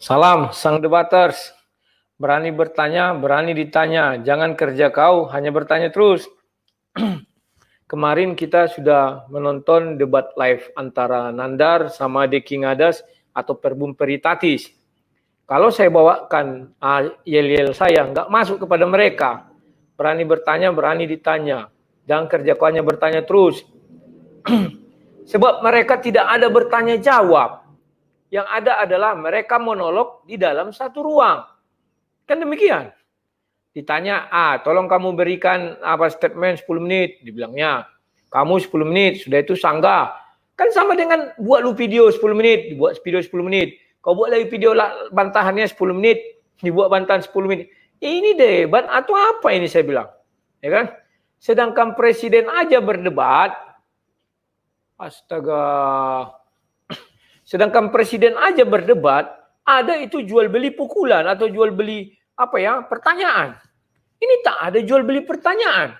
Salam, sang debaters. Berani bertanya, berani ditanya. Jangan kerja kau, hanya bertanya terus. Kemarin kita sudah menonton debat live antara Nandar sama Deki Ngadas atau Perbum Peritatis. Kalau saya bawakan yel-yel saya, nggak masuk kepada mereka. Berani bertanya, berani ditanya. Jangan kerja kau, hanya bertanya terus. Sebab mereka tidak ada bertanya jawab. Yang ada adalah mereka monolog di dalam satu ruang. Kan demikian. Ditanya, tolong kamu berikan statement 10 menit. Dibilangnya, kamu 10 menit, sudah itu sanggah. Kan sama dengan buat lu video 10 menit, dibuat video 10 menit. Kau buat lagi video bantahannya 10 menit, dibuat bantahan 10 menit. Ini debat atau apa ini saya bilang. Ya kan? Sedangkan presiden aja berdebat. Astaga. Sedangkan presiden aja berdebat, ada itu jual beli pukulan atau jual beli pertanyaan. Ini tak ada jual beli pertanyaan.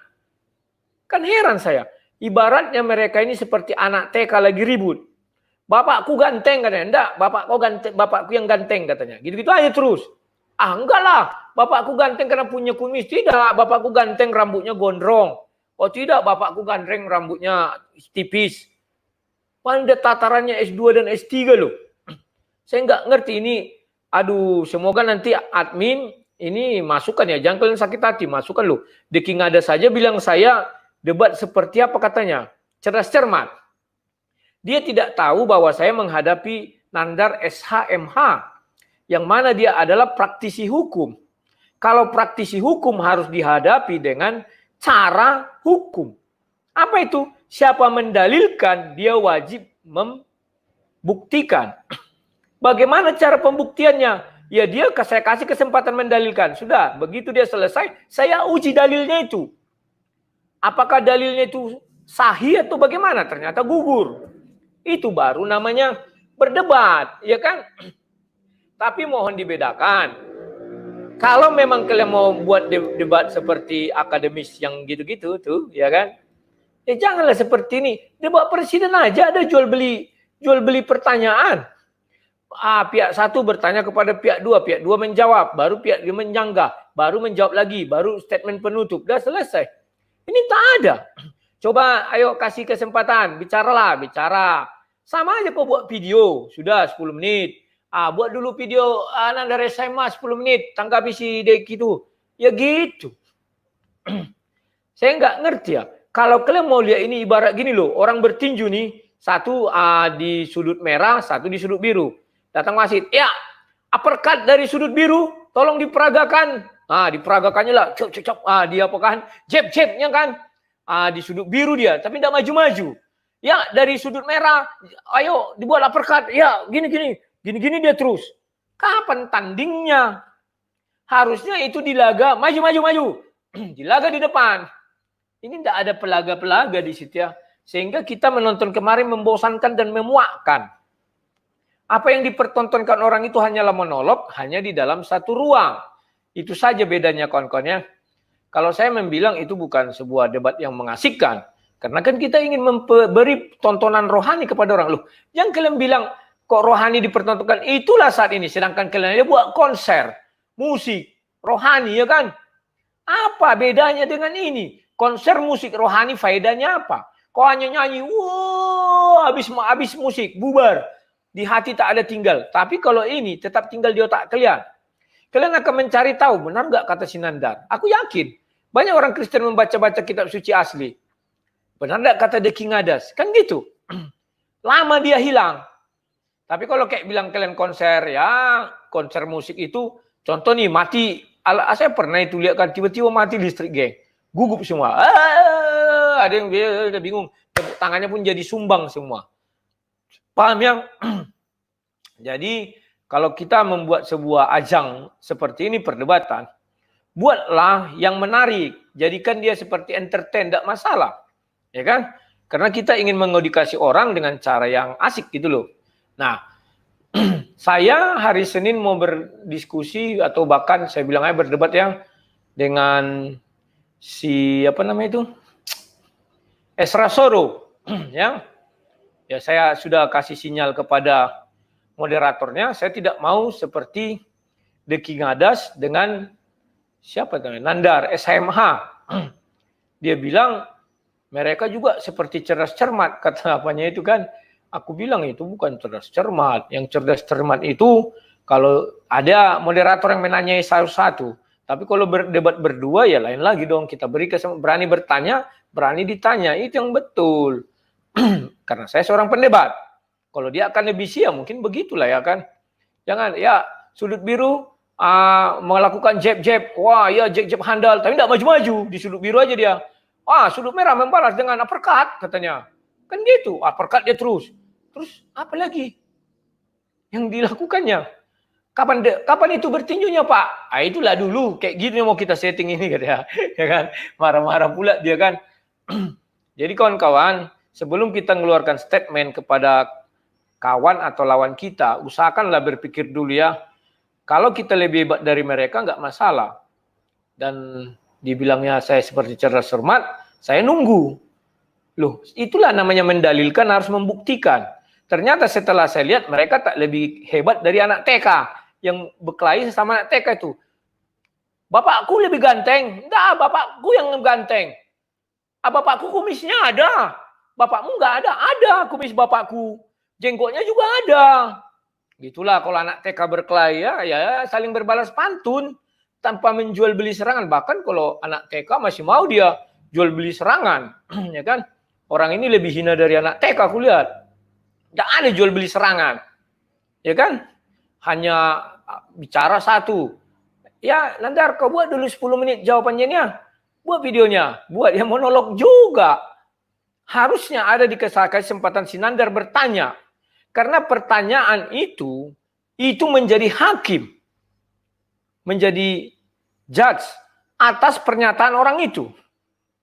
Kan heran saya. Ibaratnya mereka ini seperti anak TK lagi ribut. Bapakku ganteng katanya. Enggak, bapakku yang ganteng katanya. Gitu-gitu aja terus. Enggak lah. Bapakku ganteng karena punya kumis. Tidak, bapakku ganteng rambutnya gondrong. Oh tidak, bapakku ganteng rambutnya tipis. Pada tatarannya S2 dan S3 loh. Saya nggak ngerti ini. Aduh, semoga nanti admin ini masukkan ya. Jangan kalian sakit hati, masukkan loh. Deki Ngadas saja bilang saya debat seperti apa katanya. Cerdas cermat. Dia tidak tahu bahwa saya menghadapi Nandar SHMH. Yang mana dia adalah praktisi hukum. Kalau praktisi hukum harus dihadapi dengan cara hukum. Apa itu? Siapa mendalilkan, dia wajib membuktikan. Bagaimana cara pembuktiannya? Ya saya kasih kesempatan mendalilkan. Sudah, begitu dia selesai, saya uji dalilnya itu. Apakah dalilnya itu sahih atau bagaimana? Ternyata gugur. Itu baru namanya berdebat, ya kan? Tapi mohon dibedakan. Kalau memang kalian mau buat debat seperti akademis yang gitu-gitu tuh, ya kan? Ya janganlah seperti ini. Debat presiden aja ada jual beli pertanyaan. Pihak satu bertanya kepada pihak dua menjawab, baru pihak dia menyanggah, baru menjawab lagi, baru statement penutup, dah selesai. Ini tak ada. Coba ayo kasih kesempatan, bicara. Sama aja kau buat video, sudah 10 menit. Buat dulu video Nandar SMA 10 menit, tanggapi si Deki itu. Ya gitu. Saya nggak ngerti ya. Kalau kalian mau lihat ini ibarat gini loh, orang bertinju nih, satu di sudut merah, satu di sudut biru. Datang wasit, ya uppercut dari sudut biru, tolong diperagakan. Diperagakannya lah, dia apa kan, jab-jabnya kan, di sudut biru dia, tapi tidak maju-maju. Ya dari sudut merah, ayo dibuat uppercut, ya gini dia terus. Kapan tandingnya? Harusnya itu di laga maju. Di laga di depan. Ini tidak ada pelaga-pelaga di situ ya. Sehingga kita menonton kemarin membosankan dan memuakkan. Apa yang dipertontonkan orang itu hanyalah monolog, hanya di dalam satu ruang. Itu saja bedanya kawan-kawan ya. Kalau saya membilang itu bukan sebuah debat yang mengasihkan. Karena kan kita ingin memberi tontonan rohani kepada orang. Loh, yang kalian bilang kok rohani dipertontonkan, itulah saat ini. Sedangkan kalian buat konser, musik, rohani ya kan. Apa bedanya dengan ini? Konser musik rohani faedahnya apa? Kau hanya nyanyi, wah, habis musik, bubar. Di hati tak ada tinggal. Tapi kalau ini tetap tinggal di otak kalian. Kalian akan mencari tahu, benar nggak kata si Nandar? Aku yakin. Banyak orang Kristen membaca-baca kitab suci asli. Benar nggak kata Deki Ngadas? Kan gitu. Lama dia hilang. Tapi kalau kayak bilang kalian konser, ya konser musik itu, contoh nih mati. Saya pernah itu lihat kan, tiba-tiba mati listrik geng. Gugup semua. Ada yang udah bingung. Tepuk tangannya pun jadi sumbang semua. Paham ya? Jadi kalau kita membuat sebuah ajang seperti ini perdebatan, buatlah yang menarik. Jadikan dia seperti entertain, tidak masalah. Ya kan? Karena kita ingin mengedukasi orang dengan cara yang asik gitu loh. Nah, saya hari Senin mau berdiskusi atau bahkan saya bilang aja berdebat yang dengan si Esra Soro ya saya sudah kasih sinyal kepada moderatornya, saya tidak mau seperti Deki Ngadas dengan siapa namanya, Nandar, SMH. Dia bilang mereka juga seperti cerdas cermat, kata apanya itu kan. Aku bilang itu bukan cerdas cermat. Yang cerdas cermat itu kalau ada moderator yang menanyai satu-satu. Tapi kalau berdebat berdua ya lain lagi dong. Kita beri berani bertanya, berani ditanya. Itu yang betul. Karena saya seorang pendebat. Kalau dia akan lebih sia, mungkin begitulah ya kan. Jangan, ya sudut biru melakukan jab-jab. Wah ya jab-jab handal. Tapi tidak maju-maju. Di sudut biru aja dia. Sudut merah membalas dengan uppercut katanya. Kan gitu, uppercut dia terus. Terus apa lagi yang dilakukannya? Kapan itu bertinjunya Pak? Itulah dulu, kayak gini mau kita setting ini katanya. Ya kan? Marah-marah pula dia kan. Jadi kawan-kawan, sebelum kita mengeluarkan statement kepada kawan atau lawan kita, usahakanlah berpikir dulu ya. Kalau kita lebih hebat dari mereka nggak masalah. Dan dibilangnya saya seperti cerdas cermat, saya nunggu. Loh, itulah namanya mendalilkan, harus membuktikan. Ternyata setelah saya lihat mereka tak lebih hebat dari anak TK yang berkelahi sama anak TK itu. Bapakku lebih ganteng. Enggak, bapakku yang ganteng. Bapakku kumisnya ada. Bapakmu enggak ada. Ada kumis bapakku. Jenggotnya juga ada. Gitulah kalau anak TK berkelahi ya saling berbalas pantun tanpa menjual beli serangan. Bahkan kalau anak TK masih mau dia jual beli serangan, ya kan? Orang ini lebih hina dari anak TK aku lihat. Tidak ada jual beli serangan. Ya kan? Hanya bicara satu. Ya, Nandar kau buat dulu 10 menit jawabannya. Buat videonya. Buat dia monolog juga. Harusnya ada di kesempatan si Nandar bertanya. Karena pertanyaan itu menjadi hakim. Menjadi judge atas pernyataan orang itu.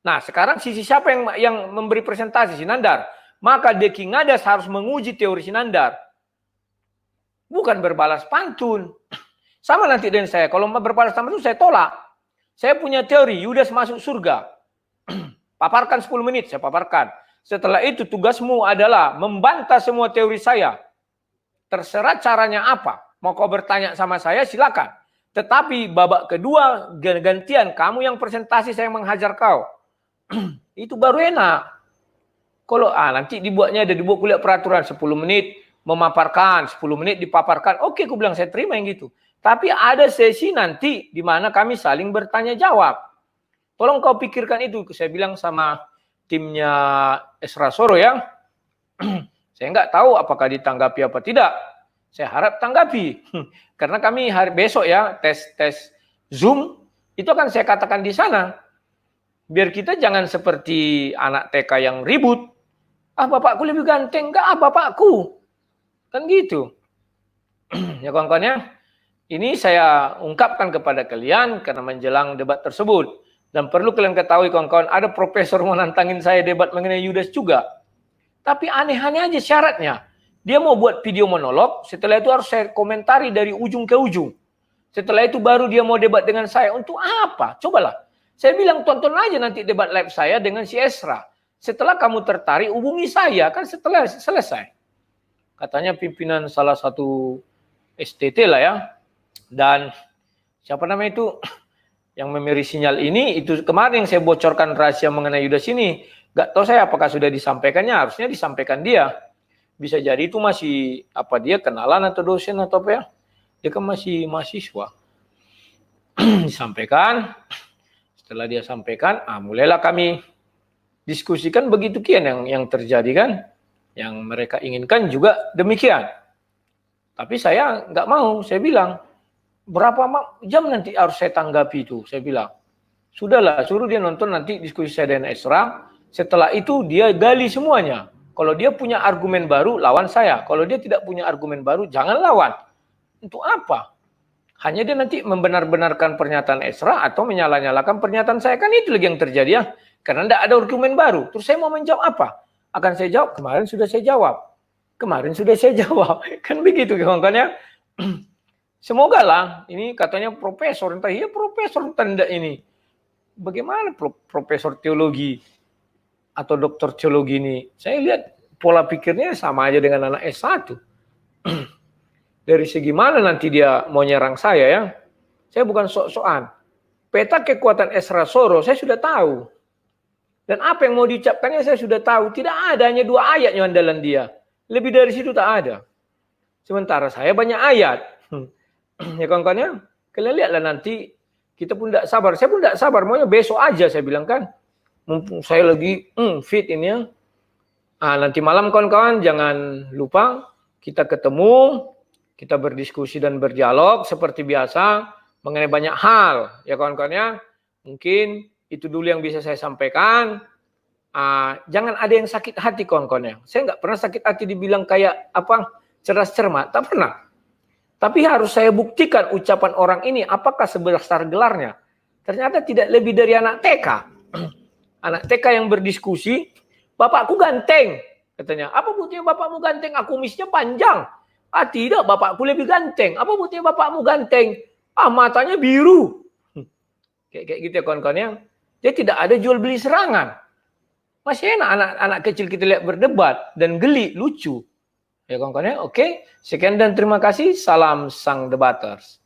Nah, sekarang sisi siapa yang memberi presentasi? Si Nandar. Maka Deki Ngadas harus menguji teori si Nandar. Bukan berbalas pantun. Sama nanti dengan saya. Kalau berbalas pantun saya tolak. Saya punya teori, Yudas masuk surga. Paparkan 10 menit, saya paparkan. Setelah itu tugasmu adalah membantah semua teori saya. Terserah caranya apa. Mau kau bertanya sama saya, silakan. Tetapi babak kedua, gantian. Kamu yang presentasi, saya menghajar kau. Itu baru enak. Kalau nanti dibuat kuliah peraturan 10 menit memaparkan, 10 menit dipaparkan. Oke, aku bilang saya terima yang gitu. Tapi ada sesi nanti di mana kami saling bertanya jawab. Tolong kau pikirkan itu. Saya bilang sama timnya Esra Soro ya. Saya nggak tahu apakah ditanggapi apa tidak. Saya harap tanggapi. Karena kami hari besok ya tes Zoom itu akan saya katakan di sana. Biar kita jangan seperti anak TK yang ribut. Bapakku lebih ganteng. Enggak, bapakku. Kan gitu. Ya kawan-kawan ya. Ini saya ungkapkan kepada kalian karena menjelang debat tersebut. Dan perlu kalian ketahui kawan-kawan, ada profesor mau nantangin saya debat mengenai Yudas juga. Tapi aneh-aneh aja syaratnya. Dia mau buat video monolog, setelah itu harus saya komentari dari ujung ke ujung. Setelah itu baru dia mau debat dengan saya. Untuk apa? Cobalah. Saya bilang tonton aja nanti debat live saya dengan si Esra. Setelah kamu tertarik, hubungi saya. Kan setelah selesai. Katanya pimpinan salah satu STT lah ya. Dan siapa namanya itu yang memberi sinyal ini, itu kemarin yang saya bocorkan rahasia mengenai Yudas ini. Gak tahu saya apakah sudah disampaikannya, harusnya disampaikan dia. Bisa jadi itu masih, dia kenalan atau dosen atau apa ya. Dia kan masih mahasiswa. Disampaikan. Setelah dia sampaikan, mulailah kami diskusikan begitu kian yang terjadi kan. Yang mereka inginkan juga demikian. Tapi saya nggak mau, saya bilang, berapa jam nanti harus saya tanggapi itu, saya bilang. Sudahlah, suruh dia nonton nanti diskusi saya dengan Esra. Setelah itu dia gali semuanya. Kalau dia punya argumen baru, lawan saya. Kalau dia tidak punya argumen baru, jangan lawan. Untuk apa? Hanya dia nanti membenar-benarkan pernyataan Esra atau menyalah-nyalakan pernyataan saya. Kan itu lagi yang terjadi ya. Karena tidak ada argumen baru. Terus saya mau menjawab apa? Akan saya jawab, kemarin sudah saya jawab. Kemarin sudah saya jawab. Kan begitu kawan-kawan ya. Semoga lah, ini katanya profesor. Entah iya profesor, entah tidak ini. Bagaimana profesor teologi atau doktor teologi ini? Saya lihat pola pikirnya sama aja dengan anak S1. dari segi mana nanti dia mau nyerang saya ya. Saya bukan sok-sokan. Peta kekuatan Esra Soro saya sudah tahu. Dan apa yang mau diucapkannya saya sudah tahu. Tidak ada, hanya 2 ayat yang andalan dia. Lebih dari situ tak ada. Sementara saya banyak ayat. Ya kawan-kawan ya. Kalian lihatlah nanti. Kita pun tidak sabar. Saya pun tidak sabar. Maunya besok aja saya bilang kan. Mumpung saya lagi fit ini ya. Nanti malam kawan-kawan jangan lupa. Kita ketemu. Kita berdiskusi dan berdialog seperti biasa. Mengenai banyak hal. Ya kawan-kawan ya. Mungkin itu dulu yang bisa saya sampaikan. Jangan ada yang sakit hati kawan-kawan ya. Saya nggak pernah sakit hati dibilang kayak apa cerdas cermat. Tak pernah. Tapi harus saya buktikan ucapan orang ini apakah sebesar gelarnya. Ternyata tidak lebih dari anak TK. Anak TK yang berdiskusi. Bapakku ganteng. Katanya. Apa buktinya bapakmu ganteng? Kumisnya panjang. Tidak, bapakku lebih ganteng. Apa buktinya bapakmu ganteng? Matanya biru. Kayak gitu ya kawan-kawan ya. Jadi tidak ada jual beli serangan. Masih enak anak-anak kecil kita lihat berdebat dan geli, lucu. Ya kawan-kawan ya, oke. Sekian dan terima kasih. Salam sang debaters.